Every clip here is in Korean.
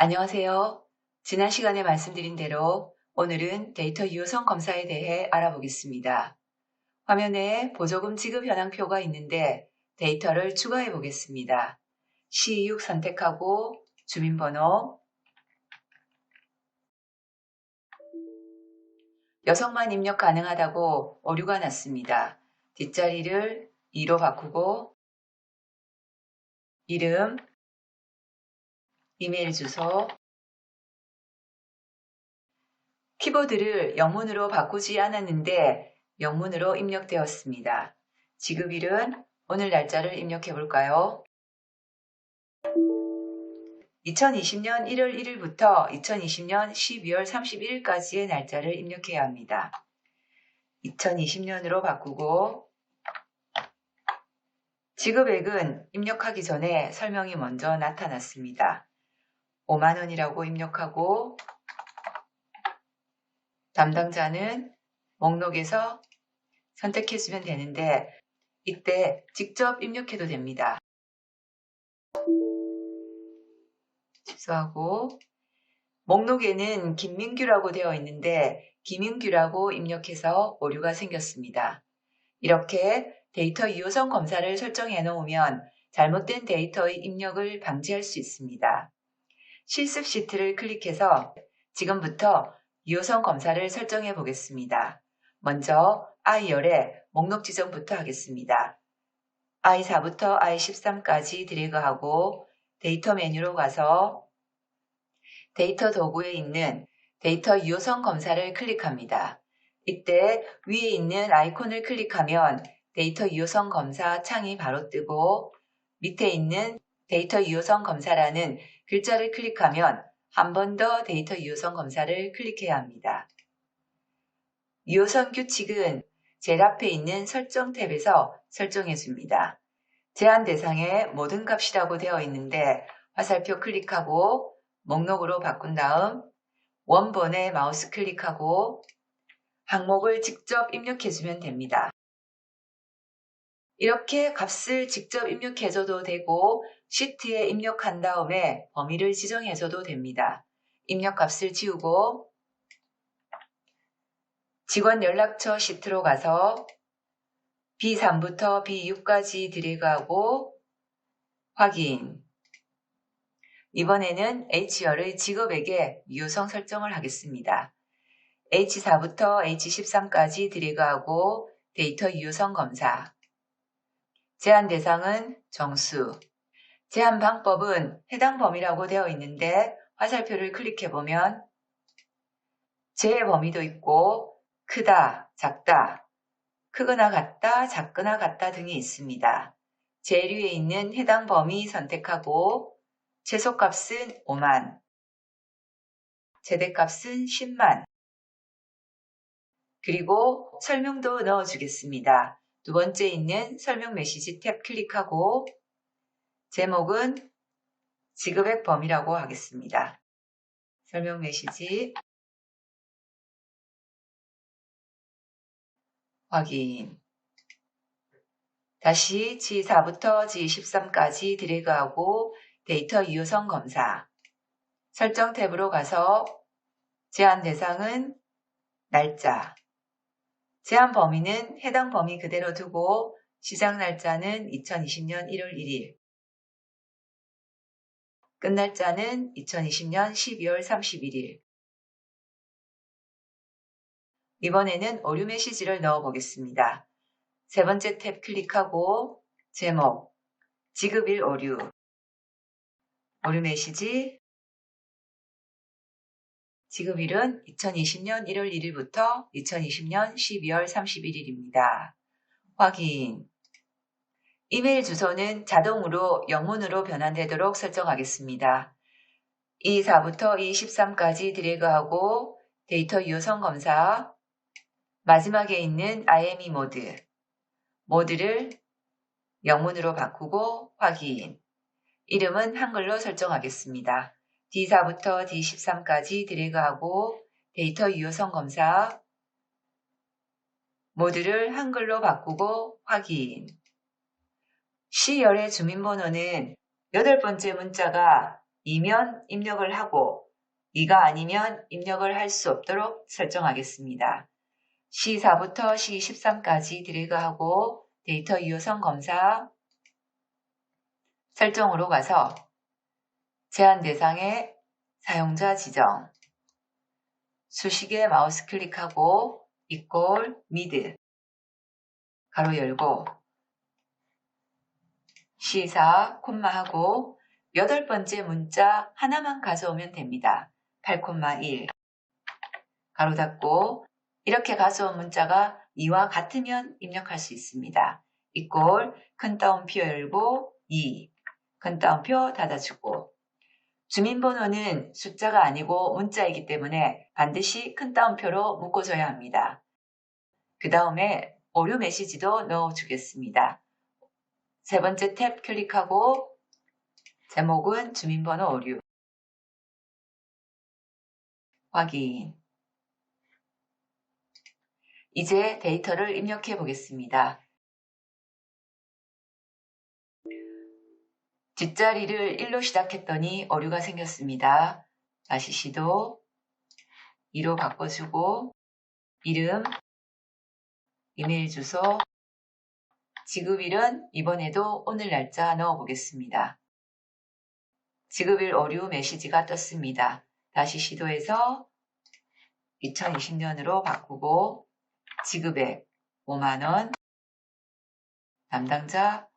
안녕하세요. 지난 시간에 말씀드린 대로 오늘은 데이터 유효성 검사에 대해 알아보겠습니다. 화면에 보조금 지급 현황표가 있는데 데이터를 추가해 보겠습니다. C6 선택하고 주민번호, 여성만 입력 가능하다고 오류가 났습니다. 뒷자리를 2로 바꾸고 이름, 이메일 주소, 키보드를 영문으로 바꾸지 않았는데 영문으로 입력되었습니다. 지급일은 오늘 날짜를 입력해 볼까요? 2020년 1월 1일부터 2020년 12월 31일까지의 날짜를 입력해야 합니다. 2020년으로 바꾸고 지급액은 입력하기 전에 설명이 먼저 나타났습니다. 5만원이라고 입력하고 담당자는 목록에서 선택해주면 되는데 이때 직접 입력해도 됩니다. 취소하고 목록에는 김민규라고 되어 있는데 김인규라고 입력해서 오류가 생겼습니다. 이렇게 데이터 유효성 검사를 설정해 놓으면 잘못된 데이터의 입력을 방지할 수 있습니다. 실습 시트를 클릭해서 지금부터 유효성 검사를 설정해 보겠습니다. 먼저 I10에 목록 지정부터 하겠습니다. I4부터 I13까지 드래그하고 데이터 메뉴로 가서 데이터 도구에 있는 데이터 유효성 검사를 클릭합니다. 이때 위에 있는 아이콘을 클릭하면 데이터 유효성 검사 창이 바로 뜨고 밑에 있는 데이터 유효성 검사라는 글자를 클릭하면 한 번 더 데이터 유효성 검사를 클릭해야 합니다. 유효성 규칙은 제일 앞에 있는 설정 탭에서 설정해 줍니다. 제한 대상에 모든 값이라고 되어 있는데 화살표 클릭하고 목록으로 바꾼 다음 원본에 마우스 클릭하고 항목을 직접 입력해주면 됩니다. 이렇게 값을 직접 입력해줘도 되고 시트에 입력한 다음에 범위를 지정해줘도 됩니다. 입력 값을 지우고 직원 연락처 시트로 가서 B3부터 B6까지 드래그하고 확인. 이번에는 H열의 직업에게 유효성 설정을 하겠습니다. H4부터 H13까지 드래그하고 데이터 유효성 검사. 제한 대상은 정수. 제한 방법은 해당 범위라고 되어 있는데 화살표를 클릭해보면 제외 범위도 있고 크다, 작다, 크거나 같다, 작거나 같다 등이 있습니다. 제일 위에 있는 해당 범위 선택하고 최소값은 5만, 최대값은 10만, 그리고 설명도 넣어주겠습니다. 두 번째 있는 설명 메시지 탭 클릭하고 제목은 지급액 범위라고 하겠습니다. 설명 메시지 확인. 다시 G4부터 G13까지 드래그하고 데이터 유효성 검사. 설정 탭으로 가서 제한 대상은 날짜. 제한 범위는 해당 범위 그대로 두고 시작 날짜는 2020년 1월 1일. 끝 날짜는 2020년 12월 31일. 이번에는 오류 메시지를 넣어 보겠습니다. 세 번째 탭 클릭하고 제목, 지급일 오류, 오류 메시지, 지급일은 2020년 1월 1일부터 2020년 12월 31일입니다. 확인. 이메일 주소는 자동으로 영문으로 변환되도록 설정하겠습니다. E4부터 E13까지 드래그하고 데이터 유효성 검사, 마지막에 있는 IME 모드를 영문으로 바꾸고 확인. 이름은 한글로 설정하겠습니다. D4부터 D13까지 드래그하고 데이터 유효성 검사, 모드를 한글로 바꾸고 확인. C열의 주민번호는 8번째 문자가 2면 입력을 하고 2가 아니면 입력을 할 수 없도록 설정하겠습니다. C4부터 C13까지 드래그하고 데이터 유효성 검사 설정으로 가서 제한 대상에 사용자 지정, 수식에 마우스 클릭하고 equal mid 가로 열고 C4 콤마하고 8번째 문자 하나만 가져오면 됩니다. 8,1 가로 닫고 이렇게 가져온 문자가 2와 같으면 입력할 수 있습니다. equal 큰 따옴표 열고 2 큰 따옴표 닫아주고 주민번호는 숫자가 아니고 문자이기 때문에 반드시 큰 따옴표로 묶어줘야 합니다. 그 다음에 오류 메시지도 넣어주겠습니다. 세 번째 탭 클릭하고 제목은 주민번호 오류 확인. 이제 데이터를 입력해 보겠습니다. 뒷자리를 1로 시작했더니 오류가 생겼습니다. 다시 시도 2로 바꿔주고 이름, 이메일 주소, 지급일은 이번에도 오늘 날짜 넣어보겠습니다. 지급일 오류 메시지가 떴습니다. 다시 시도해서 2020년으로 바꾸고 지급액 5만원, 담당자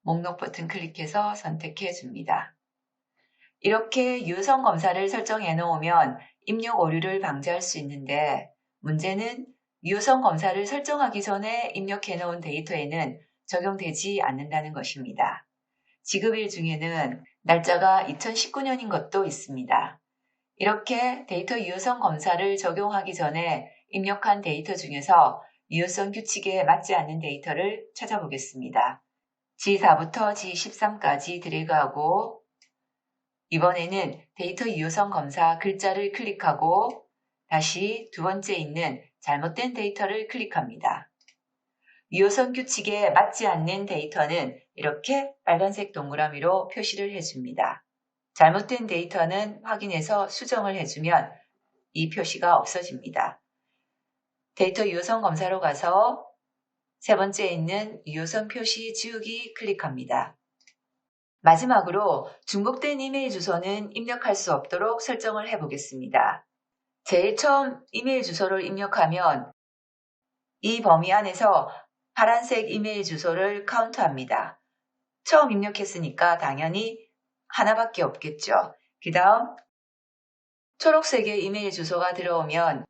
목록 버튼 클릭해서 선택해 줍니다. 이렇게 유효성 검사를 설정해 놓으면 입력 오류를 방지할 수 있는데 문제는 유효성 검사를 설정하기 전에 입력해 놓은 데이터에는 적용되지 않는다는 것입니다. 지급일 중에는 날짜가 2019년인 것도 있습니다. 이렇게 데이터 유효성 검사를 적용하기 전에 입력한 데이터 중에서 유효성 규칙에 맞지 않는 데이터를 찾아보겠습니다. G4부터 G13까지 드래그하고 이번에는 데이터 유효성 검사 글자를 클릭하고 다시 두 번째 있는 잘못된 데이터를 클릭합니다. 유효성 규칙에 맞지 않는 데이터는 이렇게 빨간색 동그라미로 표시를 해줍니다. 잘못된 데이터는 확인해서 수정을 해주면 이 표시가 없어집니다. 데이터 유효성 검사로 가서 세 번째에 있는 유효성 표시 지우기 클릭합니다. 마지막으로 중복된 이메일 주소는 입력할 수 없도록 설정을 해보겠습니다. 제일 처음 이메일 주소를 입력하면 이 범위 안에서 파란색 이메일 주소를 카운트합니다. 처음 입력했으니까 당연히 하나밖에 없겠죠. 그 다음 초록색의 이메일 주소가 들어오면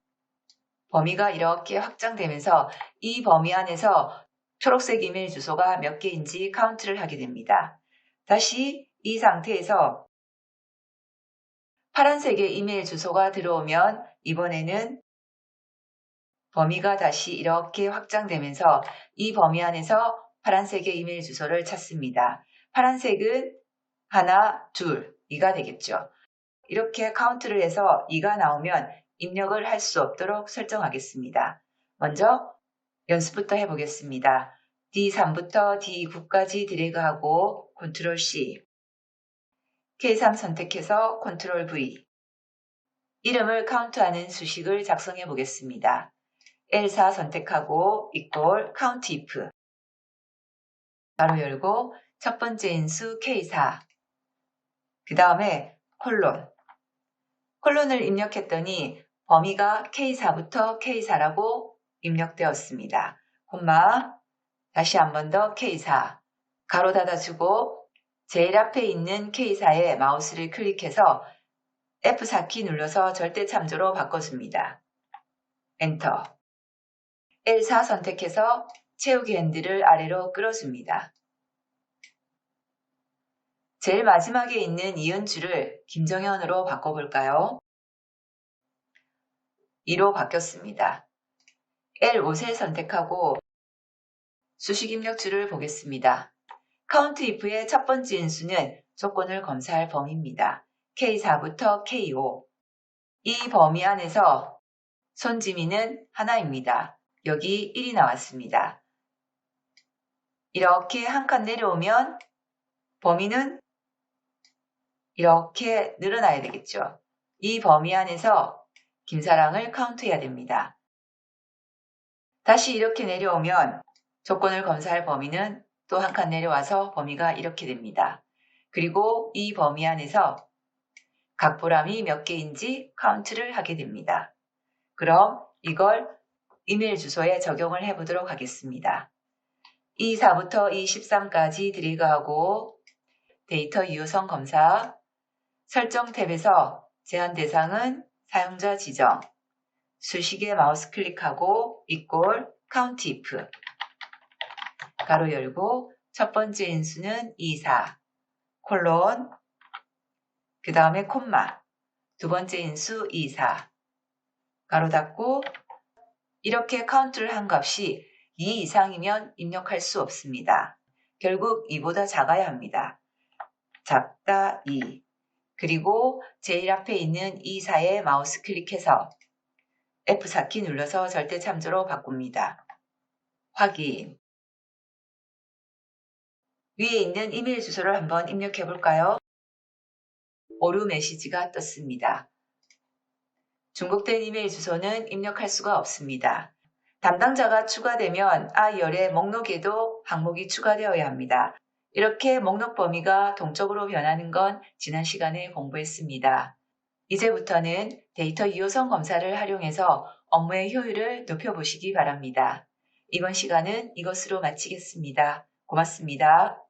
범위가 이렇게 확장되면서 이 범위 안에서 초록색 이메일 주소가 몇 개인지 카운트를 하게 됩니다. 다시 이 상태에서 파란색의 이메일 주소가 들어오면 이번에는 범위가 다시 이렇게 확장되면서 이 범위 안에서 파란색의 이메일 주소를 찾습니다. 파란색은 하나, 둘, 2가 되겠죠. 이렇게 카운트를 해서 2가 나오면 입력을 할 수 없도록 설정하겠습니다. 먼저 연습부터 해보겠습니다. D3부터 D9까지 드래그하고 Ctrl C, K3 선택해서 Ctrl V, 이름을 카운트하는 수식을 작성해 보겠습니다. L4 선택하고 equal countIF 가로 열고 첫 번째 인수 K4 그 다음에 콜론을 입력했더니 범위가 K4부터 K4라고 입력되었습니다. 콤마 다시 한 번 더 K4 가로 닫아주고 제일 앞에 있는 K4에 마우스를 클릭해서 F4키 눌러서 절대 참조로 바꿔줍니다. 엔터 L4 선택해서 채우기 핸들을 아래로 끌어줍니다. 제일 마지막에 있는 이은주를 김정현으로 바꿔볼까요? 2로 바뀌었습니다. L5세 선택하고 수식 입력줄을 보겠습니다. countIf의 첫 번째 인수는 조건을 검사할 범위입니다. K4부터 K5 이 범위 안에서 손지민은 하나입니다. 여기 1이 나왔습니다. 이렇게 한 칸 내려오면 범위는 이렇게 늘어나야 되겠죠. 이 범위 안에서 김사랑을 카운트해야 됩니다. 다시 이렇게 내려오면 조건을 검사할 범위는 또 한 칸 내려와서 범위가 이렇게 됩니다. 그리고 이 범위 안에서 각보람이 몇 개인지 카운트를 하게 됩니다. 그럼 이걸 이메일 주소에 적용을 해보도록 하겠습니다. E4부터 E13까지 드래그하고 데이터 유효성 검사, 설정 탭에서 제한 대상은 사용자 지정, 수식에 마우스 클릭하고 equal count if 가로 열고 첫 번째 인수는 24 콜론 그 다음에 콤마 두 번째 인수 24 가로 닫고 이렇게 카운트를 한 값이 2 이상이면 입력할 수 없습니다. 결국 2보다 작아야 합니다. 작다 2 그리고 제일 앞에 있는 24에 마우스 클릭해서 F4키 눌러서 절대 참조로 바꿉니다. 확인. 위에 있는 이메일 주소를 한번 입력해 볼까요? 오류 메시지가 떴습니다. 중복된 이메일 주소는 입력할 수가 없습니다. 담당자가 추가되면 아이열의 목록에도 항목이 추가되어야 합니다. 이렇게 목록 범위가 동적으로 변하는 건 지난 시간에 공부했습니다. 이제부터는 데이터 유효성 검사를 활용해서 업무의 효율을 높여보시기 바랍니다. 이번 시간은 이것으로 마치겠습니다. 고맙습니다.